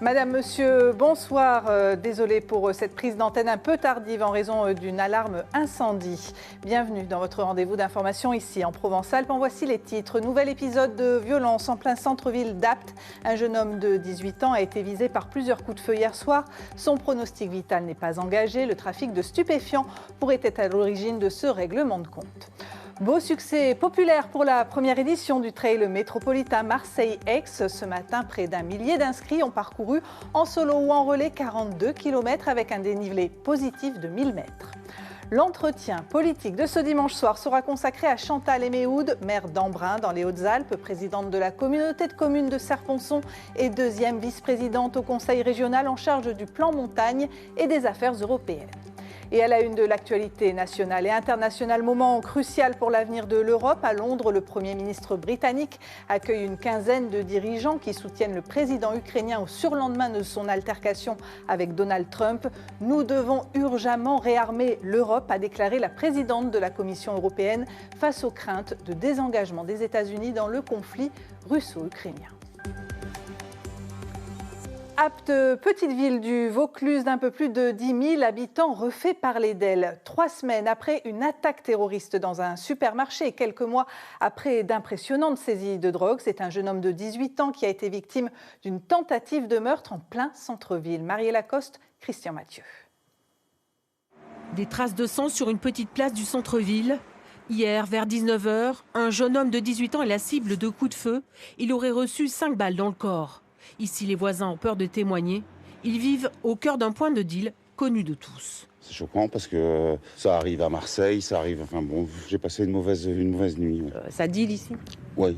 Madame, monsieur, bonsoir. Désolée pour cette prise d'antenne un peu tardive en raison d'une alarme incendie. Bienvenue dans votre rendez-vous d'information ici en Provence-Alpes. En voici les titres. Nouvel épisode de violence en plein centre-ville d'Apt. Un jeune homme de 18 ans a été visé par plusieurs coups de feu hier soir. Son pronostic vital n'est pas engagé. Le trafic de stupéfiants pourrait être à l'origine de ce règlement de compte. Beau succès populaire pour la première édition du trail métropolitain Marseille-Aix. Ce matin, près d'1 millier d'inscrits ont parcouru en solo ou en relais 42 km avec un dénivelé positif de 1000 mètres. L'entretien politique de ce dimanche soir sera consacré à Chantal Éméhoud, maire d'Embrun dans les Hautes-Alpes, présidente de la communauté de communes de Serponçon et deuxième vice-présidente au conseil régional en charge du plan montagne et des affaires européennes. Et à la une de l'actualité nationale et internationale, moment crucial pour l'avenir de l'Europe. À Londres, le Premier ministre britannique accueille une quinzaine de dirigeants qui soutiennent le président ukrainien au surlendemain de son altercation avec Donald Trump. Nous devons urgemment réarmer l'Europe, a déclaré la présidente de la Commission européenne face aux craintes de désengagement des États-Unis dans le conflit russo-ukrainien. Apt, petite ville du Vaucluse d'un peu plus de 10 000 habitants, refait parler d'elle. 3 semaines après une attaque terroriste dans un supermarché et quelques mois après d'impressionnantes saisies de drogue, c'est un jeune homme de 18 ans qui a été victime d'une tentative de meurtre en plein centre-ville. Marie Lacoste, Christian Mathieu. Des traces de sang sur une petite place du centre-ville. Hier, vers 19 h, un jeune homme de 18 ans est la cible de coups de feu. Il aurait reçu 5 balles dans le corps. Ici, les voisins ont peur de témoigner. Ils vivent au cœur d'un point de deal connu de tous. C'est choquant parce que ça arrive à Marseille, ça arrive... Enfin bon, j'ai passé une mauvaise nuit. Ouais. Ça deal ici ? Oui.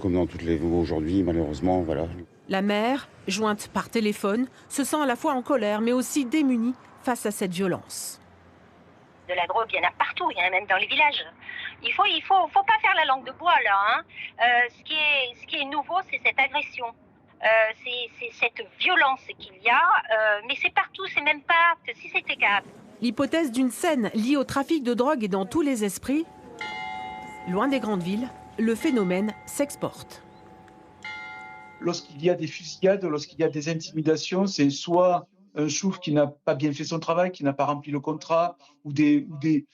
Comme dans toutes les villes aujourd'hui, malheureusement, voilà. La mère, jointe par téléphone, se sent à la fois en colère mais aussi démunie face à cette violence. De la drogue, il y en a partout, il y en a même dans les villages. Il faut pas faire la langue de bois là. Hein. Ce qui est nouveau, c'est cette agression. C'est cette violence qu'il y a, mais c'est partout, c'est même pas si c'était qu'à... L'hypothèse d'une scène liée au trafic de drogue est dans tous les esprits. Loin des grandes villes, le phénomène s'exporte. Lorsqu'il y a des fusillades, lorsqu'il y a des intimidations, c'est soit un chouf qui n'a pas bien fait son travail, qui n'a pas rempli le contrat, ou des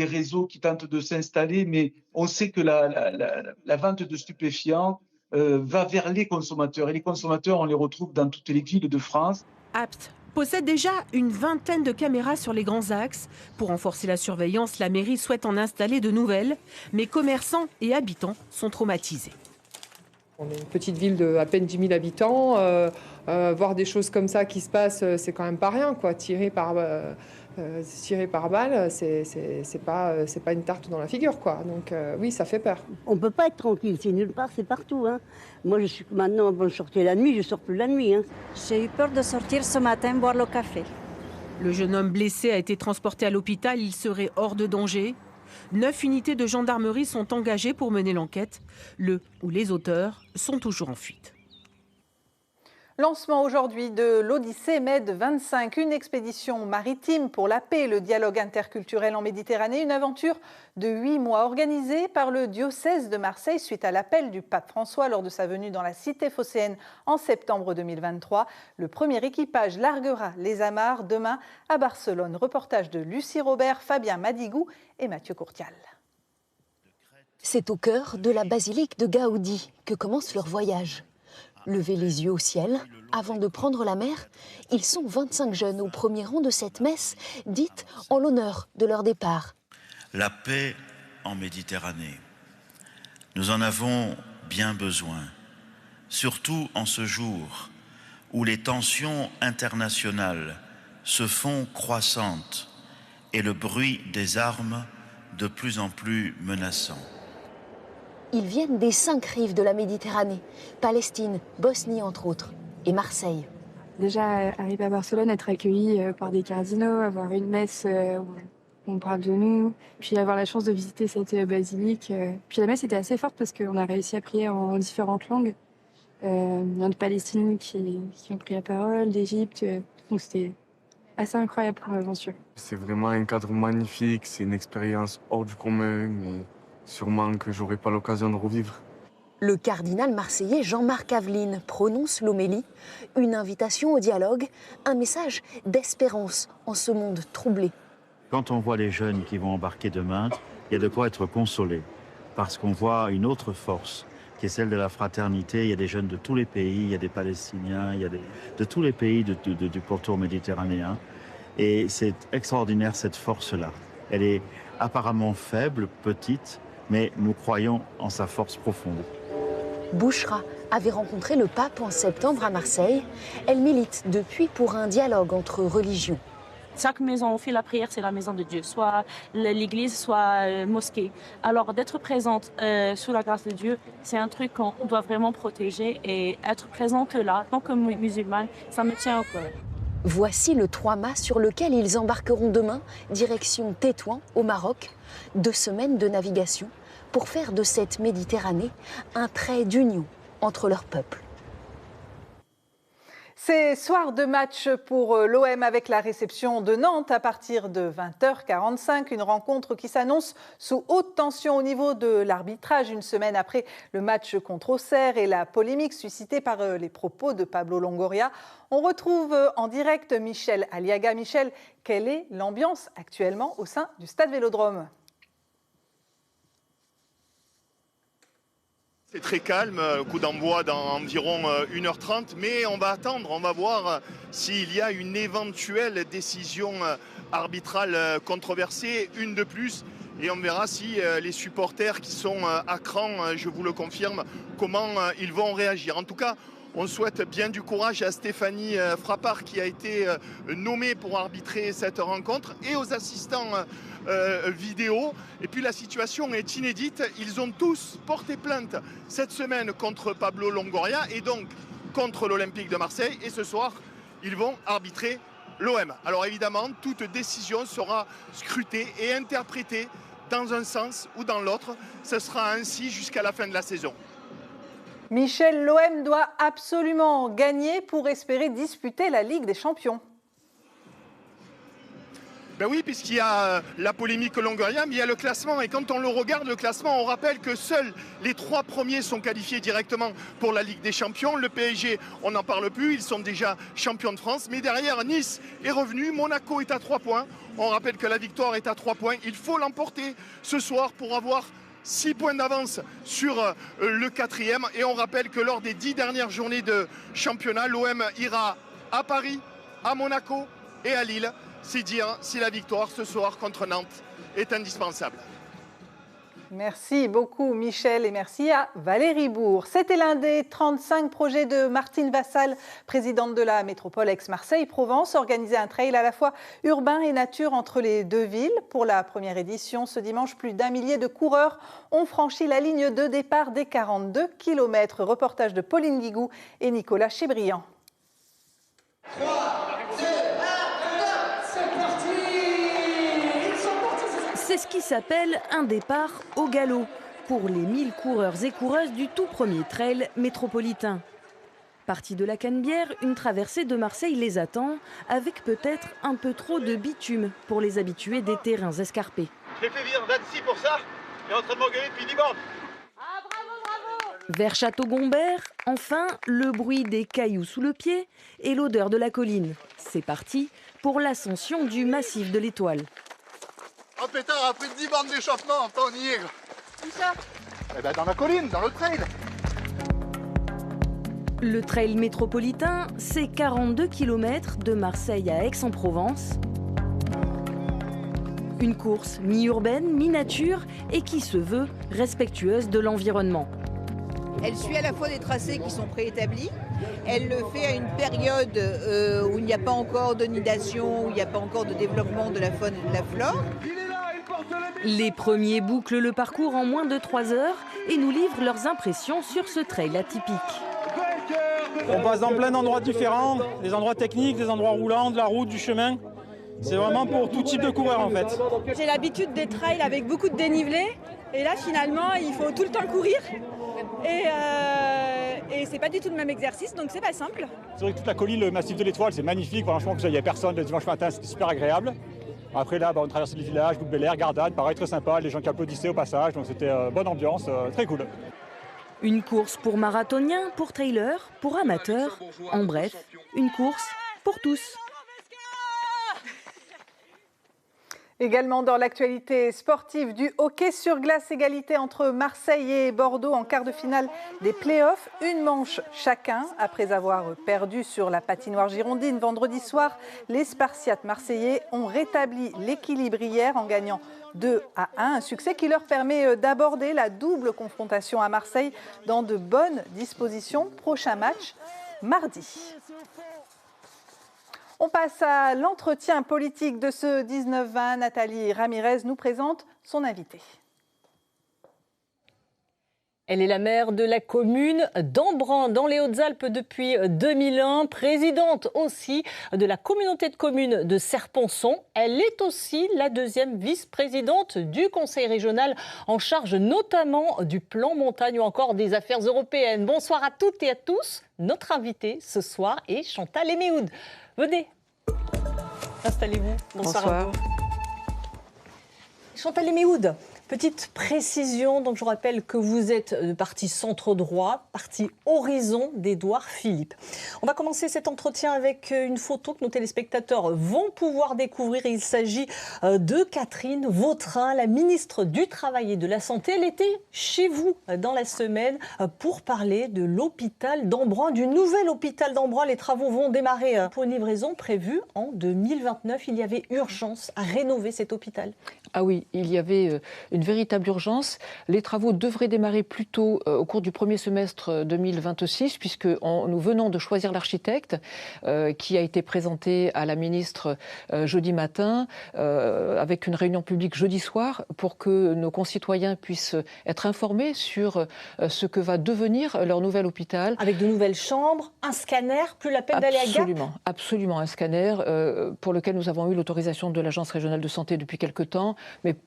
réseaux qui tentent de s'installer, mais on sait que la vente de stupéfiants va vers les consommateurs. Et les consommateurs, on les retrouve dans toutes les villes de France. Apt possède déjà une vingtaine de caméras sur les grands axes. Pour renforcer la surveillance, la mairie souhaite en installer de nouvelles. Mais commerçants et habitants sont traumatisés. On est une petite ville de à peine 10 000 habitants. Voir des choses comme ça qui se passent, c'est quand même pas rien, quoi. Tirer par balle, c'est pas une tarte dans la figure, quoi. Donc oui, ça fait peur. On peut pas être tranquille, c'est nulle part, c'est partout. Hein. Moi, maintenant, je sortais la nuit, je sors plus la nuit. Hein. J'ai eu peur de sortir ce matin boire le café. Le jeune homme blessé a été transporté à l'hôpital, il serait hors de danger. 9 unités de gendarmerie sont engagées pour mener l'enquête. Le ou les auteurs sont toujours en fuite. Lancement aujourd'hui de l'Odyssée Med 25, une expédition maritime pour la paix et le dialogue interculturel en Méditerranée, une aventure de 8 mois organisée par le diocèse de Marseille suite à l'appel du pape François lors de sa venue dans la cité phocéenne en septembre 2023. Le premier équipage larguera les amarres demain à Barcelone. Reportage de Lucie Robert, Fabien Madigou et Mathieu Courtial. C'est au cœur de la basilique de Gaudi que commence leur voyage. Lever les yeux au ciel, avant de prendre la mer, ils sont 25 jeunes au premier rang de cette messe, dite en l'honneur de leur départ. La paix en Méditerranée. Nous en avons bien besoin, surtout en ce jour où les tensions internationales se font croissantes et le bruit des armes de plus en plus menaçant. Ils viennent des 5 rives de la Méditerranée, Palestine, Bosnie entre autres, et Marseille. Déjà, arriver à Barcelone, être accueilli par des cardinaux, avoir une messe où on parle de nous, puis avoir la chance de visiter cette basilique. Puis la messe était assez forte parce qu'on a réussi à prier en différentes langues. Il y a de Palestine qui ont pris la parole, d'Égypte, donc c'était assez incroyable pour l'aventure. C'est vraiment un cadre magnifique, c'est une expérience hors du commun, mais sûrement que j'aurai pas l'occasion de revivre. Le cardinal marseillais Jean-Marc Aveline prononce l'homélie, une invitation au dialogue, un message d'espérance en ce monde troublé. Quand on voit les jeunes qui vont embarquer demain, il y a de quoi être consolé, parce qu'on voit une autre force, qui est celle de la fraternité. Il y a des jeunes de tous les pays, il y a des Palestiniens, il y a de tous les pays du pourtour méditerranéen. Et c'est extraordinaire cette force-là. Elle est apparemment faible, petite, mais nous croyons en sa force profonde. Bouchra avait rencontré le pape en septembre à Marseille. Elle milite depuis pour un dialogue entre religions. Chaque maison où on fait la prière, c'est la maison de Dieu, soit l'église, soit mosquée. Alors d'être présente sous la grâce de Dieu, c'est un truc qu'on doit vraiment protéger et être présente là, tant que musulmane, ça me tient au cœur. Voici le 3 mâts sur lequel ils embarqueront demain, direction Tétouan, au Maroc. 2 semaines de navigation pour faire de cette Méditerranée un trait d'union entre leurs peuples. C'est soir de match pour l'OM avec la réception de Nantes à partir de 20h45. Une rencontre qui s'annonce sous haute tension au niveau de l'arbitrage, une semaine après le match contre Auxerre et la polémique suscitée par les propos de Pablo Longoria. On retrouve en direct Michel Aliaga. Michel, quelle est l'ambiance actuellement au sein du Stade Vélodrome ? C'est très calme, coup d'envoi dans environ 1h30, mais on va attendre, on va voir s'il y a une éventuelle décision arbitrale controversée, une de plus, et on verra si les supporters qui sont à cran, je vous le confirme, comment ils vont réagir. En tout cas, on souhaite bien du courage à Stéphanie Frappart qui a été nommée pour arbitrer cette rencontre et aux assistants vidéo. Et puis la situation est inédite. Ils ont tous porté plainte cette semaine contre Pablo Longoria et donc contre l'Olympique de Marseille. Et ce soir, ils vont arbitrer l'OM. Alors évidemment, toute décision sera scrutée et interprétée dans un sens ou dans l'autre. Ce sera ainsi jusqu'à la fin de la saison. Michel, l'OM doit absolument gagner pour espérer disputer la Ligue des Champions. Ben oui, puisqu'il y a la polémique Longoria, mais il y a le classement. Et quand on le regarde, le classement, on rappelle que seuls les 3 premiers sont qualifiés directement pour la Ligue des Champions. Le PSG, on n'en parle plus, ils sont déjà champions de France. Mais derrière, Nice est revenu, Monaco est à 3 points. On rappelle que la victoire est à 3 points. Il faut l'emporter ce soir pour avoir 6 points d'avance sur le 4e. Et on rappelle que lors des 10 dernières journées de championnat, l'OM ira à Paris, à Monaco et à Lille. C'est dire si la victoire ce soir contre Nantes est indispensable. Merci beaucoup Michel et merci à Valérie Bourg. C'était l'un des 35 projets de Martine Vassal, présidente de la métropole Aix-Marseille-Provence, organiser un trail à la fois urbain et nature entre les deux villes. Pour la première édition, ce dimanche, plus d'1 millier de coureurs ont franchi la ligne de départ des 42 km. Reportage de Pauline Guigou et Nicolas Chébriand. 3, 2, 1, c'est parti! C'est ce qui s'appelle un départ au galop pour les 1000 coureurs et coureuses du tout premier trail métropolitain. Partis de la Canebière, une traversée de Marseille les attend, avec peut-être un peu trop de bitume pour les habitués des terrains escarpés. J'ai fait venir 26 pour ça, et en train de m'engueuler depuis dimanche. Vers Château-Gombert, enfin, le bruit des cailloux sous le pied et l'odeur de la colline. C'est parti pour l'ascension du massif de l'Étoile. Oh pétard, après 10 bornes d'échauffement, enfin on y est. Où ça? Eh ben dans la colline, dans le trail. Le trail métropolitain, c'est 42 km de Marseille à Aix-en-Provence. Une course mi-urbaine, mi-nature et qui se veut respectueuse de l'environnement. Elle suit à la fois des tracés qui sont préétablis, elle le fait à une période où il n'y a pas encore de nidation, où il n'y a pas encore de développement de la faune et de la flore. Les premiers bouclent le parcours en moins de 3 heures et nous livrent leurs impressions sur ce trail atypique. On passe dans plein d'endroits différents, des endroits techniques, des endroits roulants, de la route, du chemin. C'est vraiment pour tout type de coureur en fait. J'ai l'habitude des trails avec beaucoup de dénivelé et là finalement il faut tout le temps courir et c'est pas du tout le même exercice donc c'est pas simple. C'est vrai que toute la colline, le massif de l'Étoile, c'est magnifique. Franchement, il n'y a personne le dimanche matin, c'était super agréable. Après là, on traverse les villages, Bouc-Bel-Air, Gardanne, pareil très sympa, les gens qui applaudissaient au passage, donc c'était bonne ambiance, très cool. Une course pour marathoniens, pour trailers, pour amateurs. En bref, une course pour tous. Également dans l'actualité sportive, du hockey sur glace, égalité entre Marseille et Bordeaux en quart de finale des playoffs. Une manche chacun. Après avoir perdu sur la patinoire girondine vendredi soir, les Spartiates marseillais ont rétabli l'équilibre hier en gagnant 2-1. Un succès qui leur permet d'aborder la double confrontation à Marseille dans de bonnes dispositions. Prochain match, mardi. On passe à l'entretien politique de ce 19-20. Nathalie Ramirez nous présente son invitée. Elle est la maire de la commune d'Embrun, dans les Hautes-Alpes depuis 2001, présidente aussi de la communauté de communes de Serponçon. Elle est aussi la deuxième vice-présidente du conseil régional en charge notamment du plan montagne ou encore des affaires européennes. Bonsoir à toutes et à tous. Notre invitée ce soir est Chantal Eméhoud. Venez, installez-vous. Bonsoir à vous. Chantal Eméhoud, petite précision, donc je rappelle que vous êtes de parti centre-droit, parti Horizon d'Édouard Philippe. On va commencer cet entretien avec une photo que nos téléspectateurs vont pouvoir découvrir. Il s'agit de Catherine Vautrin, la ministre du Travail et de la Santé. Elle était chez vous dans la semaine pour parler de l'hôpital d'Embrun, du nouvel hôpital d'Embrun. Les travaux vont démarrer pour une livraison prévue en 2029. Il y avait urgence à rénover cet hôpital. Ah oui, il y avait une véritable urgence. Les travaux devraient démarrer plus tôt au cours du premier semestre 2026, puisque nous venons de choisir l'architecte qui a été présenté à la ministre jeudi matin, avec une réunion publique jeudi soir, pour que nos concitoyens puissent être informés sur ce que va devenir leur nouvel hôpital. Avec de nouvelles chambres, un scanner, plus la peine d'aller à Gap. Absolument, un scanner pour lequel nous avons eu l'autorisation de l'Agence régionale de santé depuis quelque temps,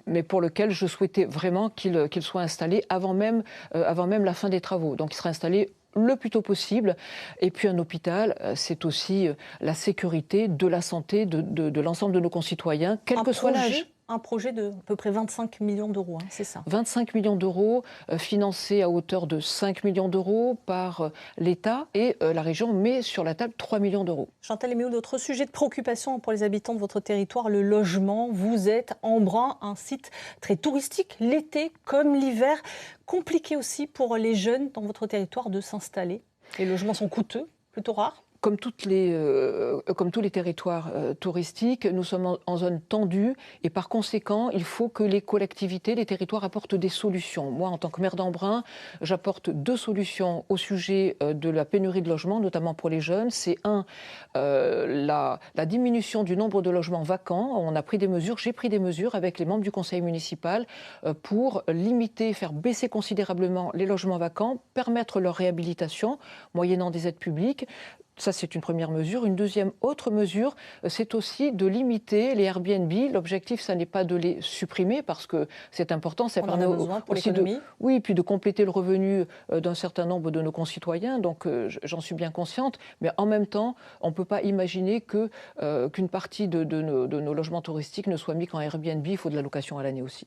mais pour lequel je souhaitais vraiment qu'il soit installé avant même la fin des travaux. Donc il sera installé le plus tôt possible. Et puis un hôpital, c'est aussi la sécurité de la santé de l'ensemble de nos concitoyens, quel que soit l'âge. Un projet de à peu près 25 millions d'euros, hein, c'est ça. 25 millions d'euros, financés à hauteur de 5 millions d'euros par l'État, et la région met sur la table 3 millions d'euros. Chantal Eméhoud, autre sujet de préoccupation pour les habitants de votre territoire, le logement. Vous êtes Embrun, un site très touristique, l'été comme l'hiver. Compliqué aussi pour les jeunes dans votre territoire de s'installer. Les logements sont coûteux, plutôt rares. Comme tous les territoires touristiques, nous sommes en zone tendue et par conséquent, il faut que les collectivités, les territoires apportent des solutions. Moi, en tant que maire d'Embrun, j'apporte 2 solutions au sujet de la pénurie de logements, notamment pour les jeunes. C'est la diminution du nombre de logements vacants. On a pris des mesures, j'ai pris des mesures avec les membres du conseil municipal pour limiter, faire baisser considérablement les logements vacants, permettre leur réhabilitation, moyennant des aides publiques. Ça, c'est une première mesure. Une deuxième autre mesure, c'est aussi de limiter les Airbnb. L'objectif, ça n'est pas de les supprimer parce que c'est important. Ça permet aussi puis de compléter le revenu d'un certain nombre de nos concitoyens. Donc, j'en suis bien consciente. Mais en même temps, on ne peut pas imaginer qu'une partie de nos logements touristiques ne soit mis qu'en Airbnb. Il faut de la location à l'année aussi.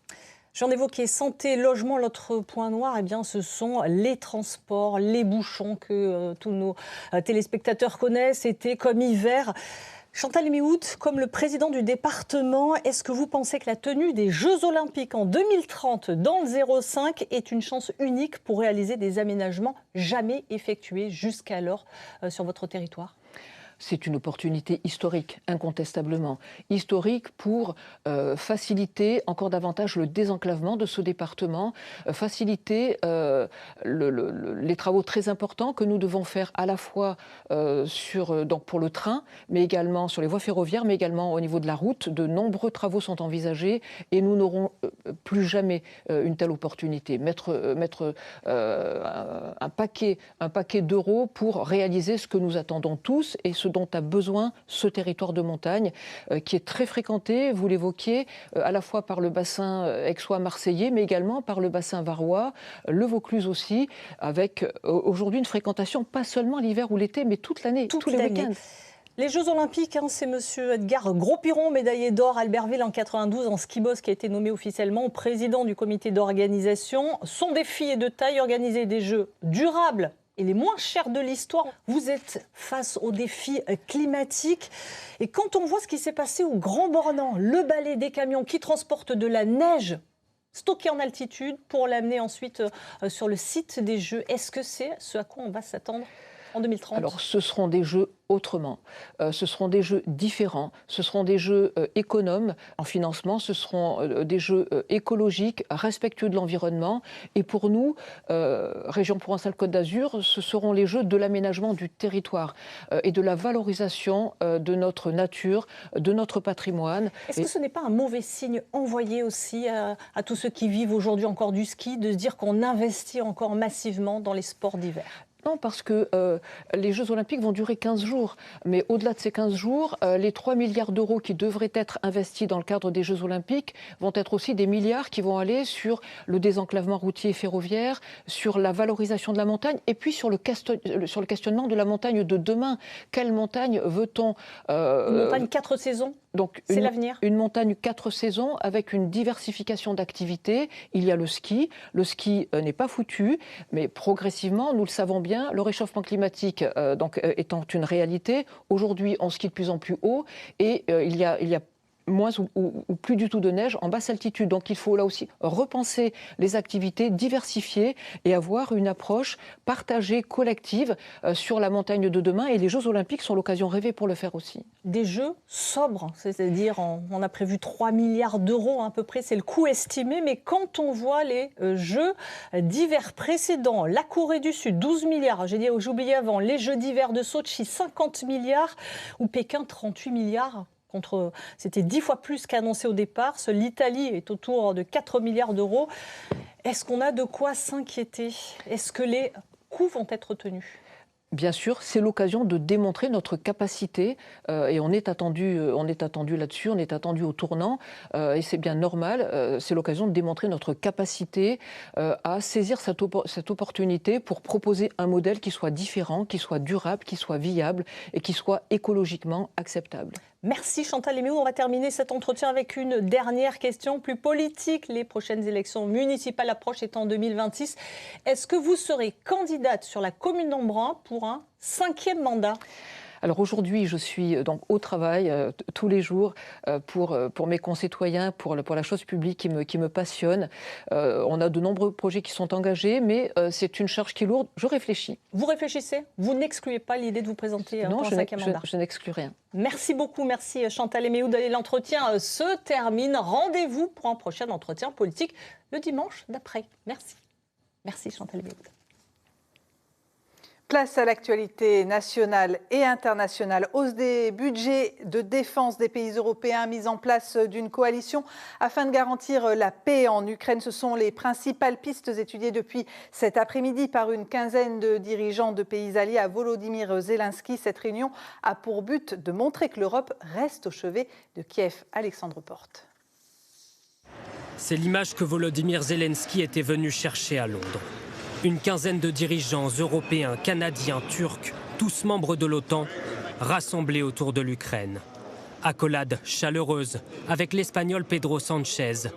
J'en évoquais santé, logement, l'autre point noir, eh bien, ce sont les transports, les bouchons que tous nos téléspectateurs connaissent, été comme hiver. Chantal Eméhoud, comme le président du département, est-ce que vous pensez que la tenue des Jeux Olympiques en 2030 dans le 05 est une chance unique pour réaliser des aménagements jamais effectués jusqu'alors sur votre territoire ? C'est une opportunité historique, incontestablement. Historique pour faciliter encore davantage le désenclavement de ce département, faciliter les travaux très importants que nous devons faire à la fois donc pour le train, mais également sur les voies ferroviaires, mais également au niveau de la route. De nombreux travaux sont envisagés et nous n'aurons plus jamais une telle opportunité. Mettre un paquet d'euros pour réaliser ce que nous attendons tous et ce dont a besoin ce territoire de montagne qui est très fréquenté, vous l'évoquiez, à la fois par le bassin aixois marseillais, mais également par le bassin varois, le Vaucluse aussi, avec aujourd'hui une fréquentation pas seulement l'hiver ou l'été, mais toute l'année, tous les week-ends. Les Jeux Olympiques, c'est monsieur Edgar Gros-Piron, médaillé d'or à Albertville en 92 en ski boss, qui a été nommé officiellement président du comité d'organisation. Son défi est de taille, organiser des Jeux durables et les moins chers de l'histoire. Vous êtes face aux défis climatiques. Et quand on voit ce qui s'est passé au Grand Bornand, le balai des camions qui transportent de la neige stockée en altitude pour l'amener ensuite sur le site des Jeux, est-ce que c'est ce à quoi on va s'attendre en 2030 ? Alors, ce seront des jeux autrement. Ce seront des jeux différents. Ce seront des jeux économes en financement. Ce seront des jeux écologiques, respectueux de l'environnement. Et pour nous, Région Provence-Alpes-Côte d'Azur, ce seront les jeux de l'aménagement du territoire et de la valorisation de notre nature, de notre patrimoine. Est-ce que ce n'est pas un mauvais signe envoyé aussi à tous ceux qui vivent aujourd'hui encore du ski, de se dire qu'on investit encore massivement dans les sports d'hiver ? Non, parce que les Jeux Olympiques vont durer 15 jours. Mais au-delà de ces 15 jours, les 3 milliards d'euros qui devraient être investis dans le cadre des Jeux Olympiques vont être aussi des milliards qui vont aller sur le désenclavement routier et ferroviaire, sur la valorisation de la montagne et puis sur le questionnement de la montagne de demain. Quelle montagne veut-on Une montagne 4 saisons ? Donc, c'est l'avenir. Une montagne 4 saisons avec une diversification d'activités. Il y a le ski. Le ski n'est pas foutu, mais progressivement, nous le savons bien, le réchauffement climatique étant une réalité, aujourd'hui on skie de plus en plus haut et il y a moins ou plus du tout de neige en basse altitude. Donc il faut là aussi repenser les activités, diversifier et avoir une approche partagée, collective sur la montagne de demain. Et les Jeux Olympiques sont l'occasion rêvée pour le faire aussi. Des Jeux sobres, c'est-à-dire on a prévu 3 milliards d'euros à peu près, c'est le coût estimé. Mais quand on voit les Jeux d'hiver précédents, la Corée du Sud, 12 milliards, j'ai oublié avant, les Jeux d'hiver de Sotchi, 50 milliards, ou Pékin, 38 milliards. C'était 10 fois plus qu'annoncé au départ. L'Italie est autour de 4 milliards d'euros. Est-ce qu'on a de quoi s'inquiéter ? Est-ce que les coûts vont être tenus ? Bien sûr, c'est l'occasion de démontrer notre capacité et on est attendu là-dessus, on est attendu au tournant et c'est bien normal. C'est l'occasion de démontrer notre capacité à saisir cette opportunité pour proposer un modèle qui soit différent, qui soit durable, qui soit viable et qui soit écologiquement acceptable. Merci Chantal Léméou. On va terminer cet entretien avec une dernière question plus politique. Les prochaines élections municipales approchent, étant en 2026. Est-ce que vous serez candidate sur la commune d'Embrun pour un 5e mandat ? Alors aujourd'hui, je suis donc au travail tous les jours pour mes concitoyens, pour la chose publique qui me passionne. On a de nombreux projets qui sont engagés, mais c'est une charge qui est lourde. Je réfléchis. Vous réfléchissez ? Vous n'excluez pas l'idée de vous présenter pour un 5e mandat ? Je n'exclus rien. Merci beaucoup. Merci Chantal Léméou. L'entretien se termine. Rendez-vous pour un prochain entretien politique le dimanche d'après. Merci. Merci Chantal Léméou. Place à l'actualité nationale et internationale. Hausse des budgets de défense des pays européens, mise en place d'une coalition afin de garantir la paix en Ukraine. Ce sont les principales pistes étudiées depuis cet après-midi par une quinzaine de dirigeants de pays alliés à Volodymyr Zelensky. Cette réunion a pour but de montrer que l'Europe reste au chevet de Kiev. Alexandre Porte. C'est l'image que Volodymyr Zelensky était venu chercher à Londres. Une quinzaine de dirigeants européens, canadiens, turcs, tous membres de l'OTAN, rassemblés autour de l'Ukraine. Accolade chaleureuse avec l'Espagnol Pedro Sánchez.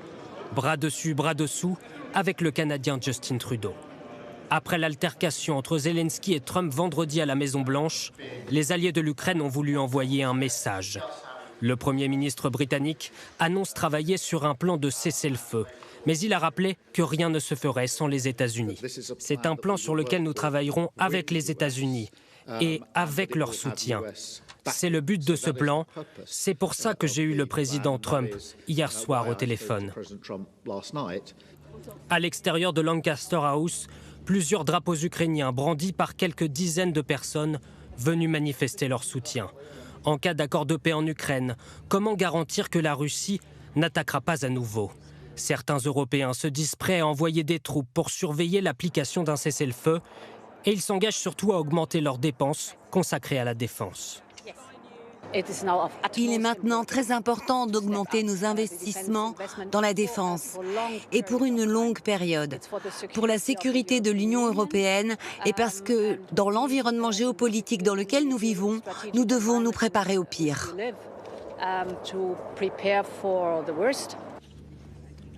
Bras dessus, bras dessous avec le Canadien Justin Trudeau. Après l'altercation entre Zelensky et Trump vendredi à la Maison-Blanche, les alliés de l'Ukraine ont voulu envoyer un message. Le Premier ministre britannique annonce travailler sur un plan de cessez-le-feu. Mais il a rappelé que rien ne se ferait sans les États-Unis. C'est un plan sur lequel nous travaillerons avec les États-Unis et avec leur soutien. C'est le but de ce plan. C'est pour ça que j'ai eu le président Trump hier soir au téléphone. À l'extérieur de Lancaster House, plusieurs drapeaux ukrainiens brandis par quelques dizaines de personnes venues manifester leur soutien. En cas d'accord de paix en Ukraine, comment garantir que la Russie n'attaquera pas à nouveau ? Certains Européens se disent prêts à envoyer des troupes pour surveiller l'application d'un cessez-le-feu et ils s'engagent surtout à augmenter leurs dépenses consacrées à la défense. Il est maintenant très important d'augmenter nos investissements dans la défense et pour une longue période, pour la sécurité de l'Union européenne et parce que dans l'environnement géopolitique dans lequel nous vivons, nous devons nous préparer au pire.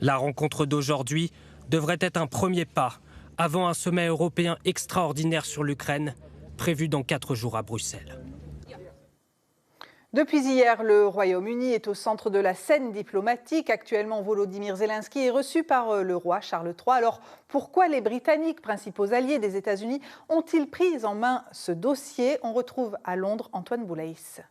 La rencontre d'aujourd'hui devrait être un premier pas avant un sommet européen extraordinaire sur l'Ukraine, prévu dans 4 jours à Bruxelles. Depuis hier, le Royaume-Uni est au centre de la scène diplomatique. Actuellement, Volodymyr Zelensky est reçu par le roi Charles III. Alors, pourquoi les Britanniques, principaux alliés des États-Unis, ont-ils pris en main ce dossier? On retrouve à Londres Antoine Boulaïs.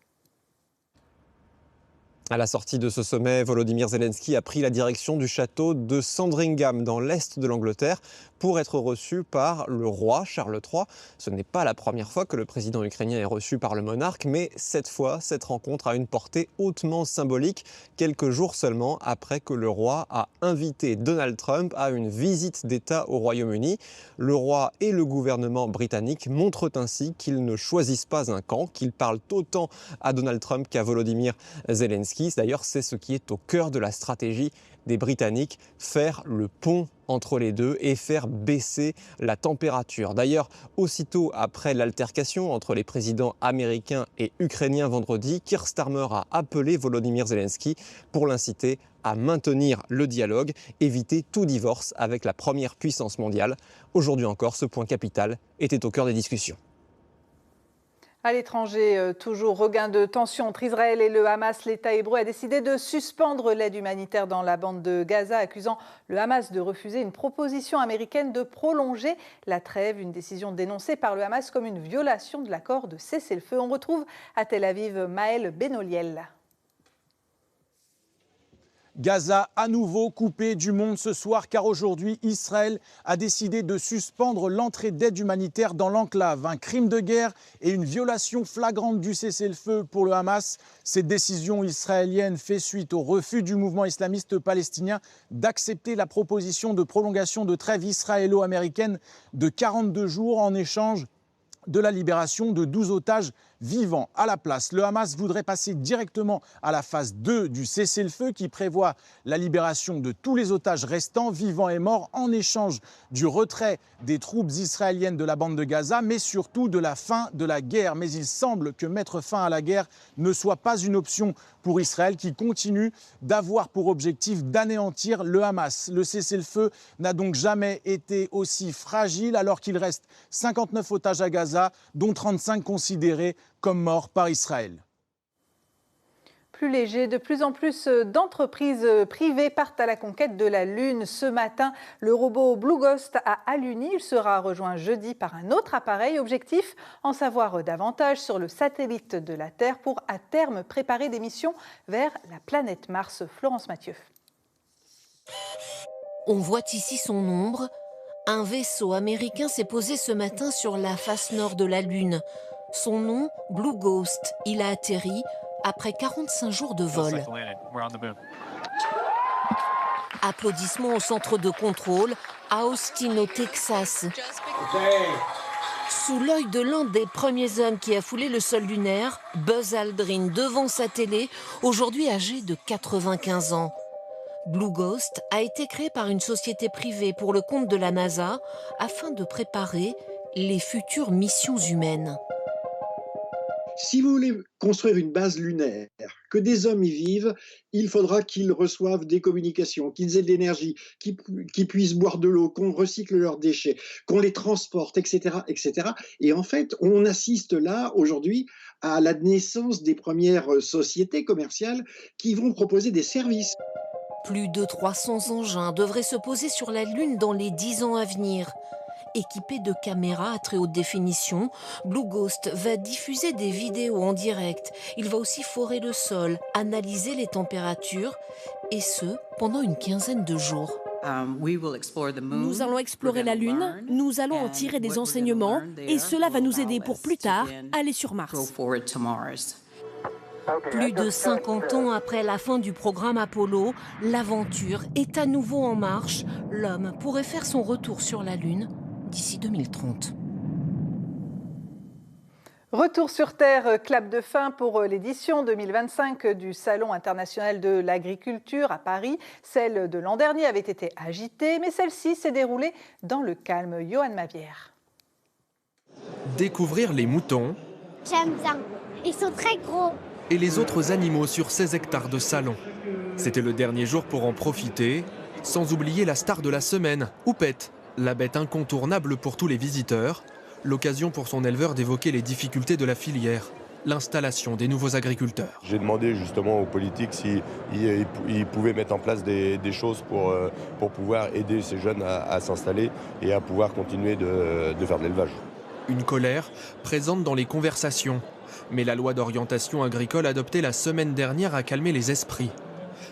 À la sortie de ce sommet, Volodymyr Zelensky a pris la direction du château de Sandringham dans l'est de l'Angleterre pour être reçu par le roi Charles III. Ce n'est pas la première fois que le président ukrainien est reçu par le monarque, mais cette fois, cette rencontre a une portée hautement symbolique, quelques jours seulement après que le roi a invité Donald Trump à une visite d'État au Royaume-Uni. Le roi et le gouvernement britannique montrent ainsi qu'ils ne choisissent pas un camp, qu'ils parlent autant à Donald Trump qu'à Volodymyr Zelensky. D'ailleurs, c'est ce qui est au cœur de la stratégie des Britanniques, faire le pont entre les deux et faire baisser la température. D'ailleurs, aussitôt après l'altercation entre les présidents américains et ukrainiens vendredi, Keir Starmer a appelé Volodymyr Zelensky pour l'inciter à maintenir le dialogue, éviter tout divorce avec la première puissance mondiale. Aujourd'hui encore, ce point capital était au cœur des discussions. À l'étranger, toujours regain de tension entre Israël et le Hamas. L'État hébreu a décidé de suspendre l'aide humanitaire dans la bande de Gaza, accusant le Hamas de refuser une proposition américaine de prolonger la trêve. Une décision dénoncée par le Hamas comme une violation de l'accord de cessez-le-feu. On retrouve à Tel Aviv Maël Benoliel. Gaza à nouveau coupé du monde ce soir car aujourd'hui Israël a décidé de suspendre l'entrée d'aide humanitaire dans l'enclave. Un crime de guerre et une violation flagrante du cessez-le-feu pour le Hamas. Cette décision israélienne fait suite au refus du mouvement islamiste palestinien d'accepter la proposition de prolongation de trêve israélo-américaine de 42 jours en échange de la libération de 12 otages vivants. À la place, le Hamas voudrait passer directement à la phase 2 du cessez-le-feu qui prévoit la libération de tous les otages restants, vivants et morts, en échange du retrait des troupes israéliennes de la bande de Gaza, mais surtout de la fin de la guerre. Mais il semble que mettre fin à la guerre ne soit pas une option pour Israël qui continue d'avoir pour objectif d'anéantir le Hamas. Le cessez-le-feu n'a donc jamais été aussi fragile alors qu'il reste 59 otages à Gaza, dont 35 considérés comme morts par Israël. Plus léger, de plus en plus d'entreprises privées partent à la conquête de la Lune. Ce matin, le robot Blue Ghost a alluni. Il sera rejoint jeudi par un autre appareil. Objectif, en savoir davantage sur le satellite de la Terre pour à terme préparer des missions vers la planète Mars. Florence Mathieu. On voit ici son ombre. Un vaisseau américain s'est posé ce matin sur la face nord de la Lune. Son nom, Blue Ghost. Il a atterri après 45 jours de vol. Applaudissements au centre de contrôle à Austin, au Texas. Sous l'œil de l'un des premiers hommes qui a foulé le sol lunaire, Buzz Aldrin devant sa télé, aujourd'hui âgé de 95 ans. Blue Ghost a été créé par une société privée pour le compte de la NASA afin de préparer les futures missions humaines. Si vous voulez construire une base lunaire, que des hommes y vivent, il faudra qu'ils reçoivent des communications, qu'ils aient de l'énergie, qu'ils puissent boire de l'eau, qu'on recycle leurs déchets, qu'on les transporte, etc., etc. Et en fait, on assiste là, aujourd'hui, à la naissance des premières sociétés commerciales qui vont proposer des services. Plus de 300 engins devraient se poser sur la Lune dans les 10 ans à venir. Équipé de caméras à très haute définition, Blue Ghost va diffuser des vidéos en direct. Il va aussi forer le sol, analyser les températures, et ce, pendant une quinzaine de jours. Nous allons explorer la Lune, nous allons en tirer des enseignements, et cela va nous aider pour plus tard aller sur Mars. Plus de 50 ans après la fin du programme Apollo, l'aventure est à nouveau en marche. L'homme pourrait faire son retour sur la Lune d'ici 2030. Retour sur Terre, clap de fin pour l'édition 2025 du Salon international de l'agriculture à Paris. Celle de l'an dernier avait été agitée, mais celle-ci s'est déroulée dans le calme. Johan Mavière. Découvrir les moutons. J'aime bien. Ils sont très gros. Et les autres animaux sur 16 hectares de salon. C'était le dernier jour pour en profiter, sans oublier la star de la semaine, Oupette, la bête incontournable pour tous les visiteurs. L'occasion pour son éleveur d'évoquer les difficultés de la filière, l'installation des nouveaux agriculteurs. J'ai demandé justement aux politiques s'ils pouvaient mettre en place des choses pour pouvoir aider ces jeunes à s'installer et à pouvoir continuer de faire de l'élevage. Une colère présente dans les conversations. Mais la loi d'orientation agricole adoptée la semaine dernière a calmé les esprits.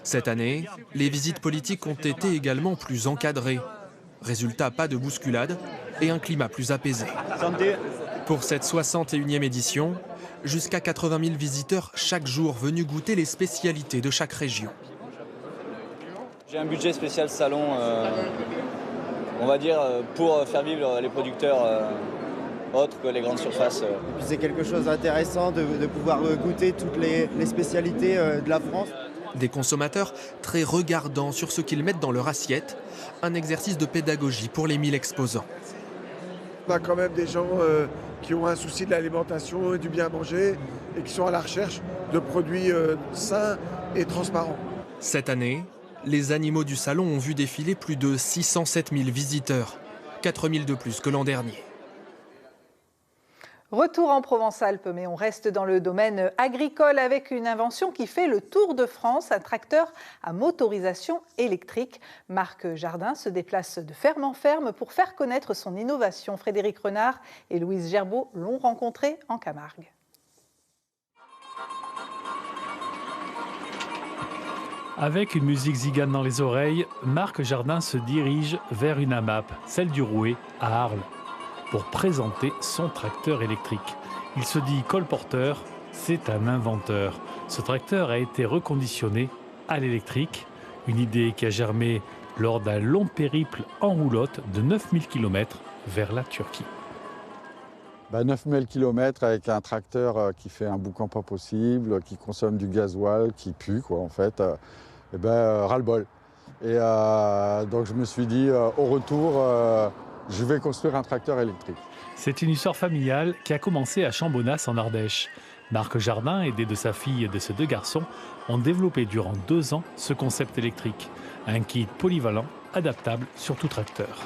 Cette année, les visites politiques ont été également plus encadrées. Résultat, pas de bousculade et un climat plus apaisé. Pour cette 61e édition, jusqu'à 80 000 visiteurs chaque jour venus goûter les spécialités de chaque région. J'ai un budget spécial salon, on va dire, pour faire vivre les producteurs autres que les grandes surfaces. C'est quelque chose d'intéressant de pouvoir goûter toutes les spécialités de la France. Des consommateurs très regardants sur ce qu'ils mettent dans leur assiette, un exercice de pédagogie pour les 1000 exposants. On a quand même des gens qui ont un souci de l'alimentation et du bien manger et qui sont à la recherche de produits sains et transparents. Cette année, les animaux du salon ont vu défiler plus de 607 000 visiteurs, 4 000 de plus que l'an dernier. Retour en Provence-Alpes, mais on reste dans le domaine agricole avec une invention qui fait le tour de France, un tracteur à motorisation électrique. Marc Jardin se déplace de ferme en ferme pour faire connaître son innovation. Frédéric Renard et Louise Gerbeau l'ont rencontré en Camargue. Avec une musique zigane dans les oreilles, Marc Jardin se dirige vers une AMAP, celle du Rouet, à Arles, pour présenter son tracteur électrique. Il se dit colporteur, c'est un inventeur. Ce tracteur a été reconditionné à l'électrique, une idée qui a germé lors d'un long périple en roulotte de 9000 km vers la Turquie. 9000 km avec un tracteur qui fait un boucan pas possible, qui consomme du gasoil, qui pue quoi en fait, ras-le-bol. Et donc je me suis dit au retour, je vais construire un tracteur électrique. C'est une histoire familiale qui a commencé à Chambonnas en Ardèche. Marc Jardin, aidé de sa fille et de ses 2 garçons, ont développé durant 2 ans ce concept électrique. Un kit polyvalent, adaptable sur tout tracteur.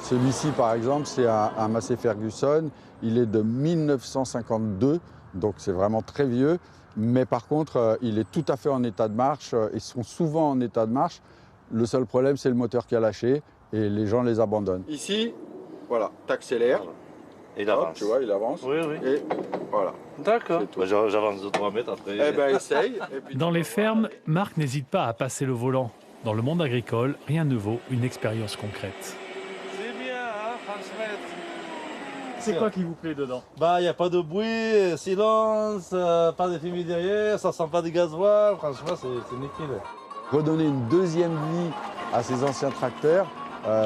Celui-ci par exemple, c'est un Massey Ferguson. Il est de 1952, donc c'est vraiment très vieux. Mais par contre, il est tout à fait en état de marche. Ils sont souvent en état de marche. Le seul problème, c'est le moteur qui a lâché. Et les gens les abandonnent. Ici, voilà, t'accélères. Et il avance. Tu vois, il avance. Oui. Et voilà. D'accord. J'avance de 3 mètres après. Eh ben, essaye. Dans les fermes, Marc n'hésite pas à passer le volant. Dans le monde agricole, rien ne vaut une expérience concrète. C'est bien, hein, franchement. C'est quoi qui vous plaît dedans? Il n'y a pas de bruit, silence, pas de fumée derrière, ça sent pas de gasoil. Franchement, c'est nickel. Redonner une deuxième vie à ces anciens tracteurs,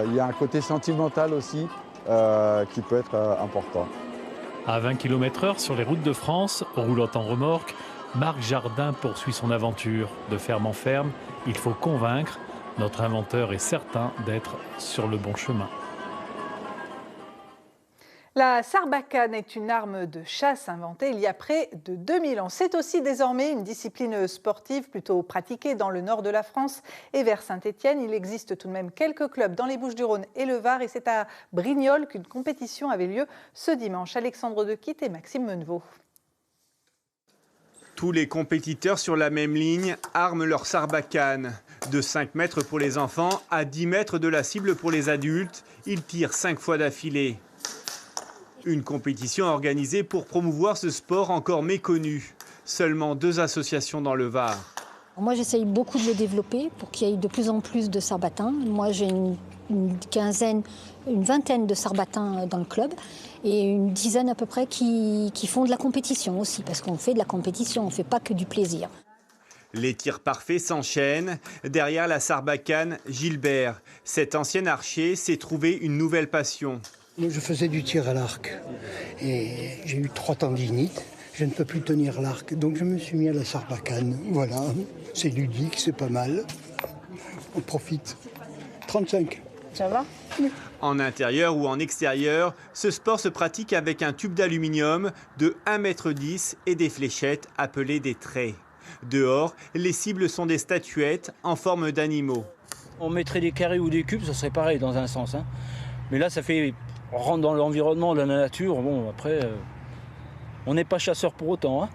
il y a un côté sentimental aussi qui peut être important. À 20 km/h sur les routes de France, roulotte en remorque, Marc Jardin poursuit son aventure. De ferme en ferme, il faut convaincre. Notre inventeur est certain d'être sur le bon chemin. La sarbacane est une arme de chasse inventée il y a près de 2000 ans. C'est aussi désormais une discipline sportive plutôt pratiquée dans le nord de la France et vers Saint-Étienne. Il existe tout de même quelques clubs dans les Bouches-du-Rhône et le Var et c'est à Brignoles qu'une compétition avait lieu ce dimanche. Alexandre Dequitte et Maxime Menevaux. Tous les compétiteurs sur la même ligne arment leur sarbacane. De 5 mètres pour les enfants à 10 mètres de la cible pour les adultes, ils tirent 5 fois d'affilée. Une compétition organisée pour promouvoir ce sport encore méconnu. Seulement 2 associations dans le Var. Moi, j'essaye beaucoup de le développer pour qu'il y ait de plus en plus de sarbatins. Moi, j'ai une vingtaine de sarbatins dans le club et une dizaine à peu près qui font de la compétition aussi, parce qu'on fait de la compétition, on ne fait pas que du plaisir. Les tirs parfaits s'enchaînent. Derrière la sarbacane, Gilbert. Cet ancien archer s'est trouvé une nouvelle passion. Je faisais du tir à l'arc et j'ai eu 3 tendinites. Je ne peux plus tenir l'arc, donc je me suis mis à la sarbacane. Voilà, c'est ludique, c'est pas mal. On profite. 35. Ça va? En intérieur ou en extérieur, ce sport se pratique avec un tube d'aluminium de 1,10 m et des fléchettes appelées des traits. Dehors, les cibles sont des statuettes en forme d'animaux. On mettrait des carrés ou des cubes, ça serait pareil dans un sens. Hein. Mais là, on rentre dans l'environnement, dans la nature. Bon, après, on n'est pas chasseur pour autant. Hein.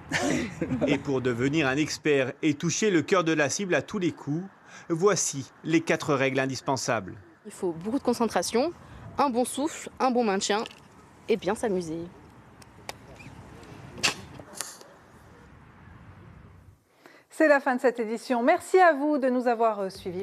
Et pour devenir un expert et toucher le cœur de la cible à tous les coups, voici les 4 règles indispensables. Il faut beaucoup de concentration, un bon souffle, un bon maintien et bien s'amuser. C'est la fin de cette édition. Merci à vous de nous avoir suivis.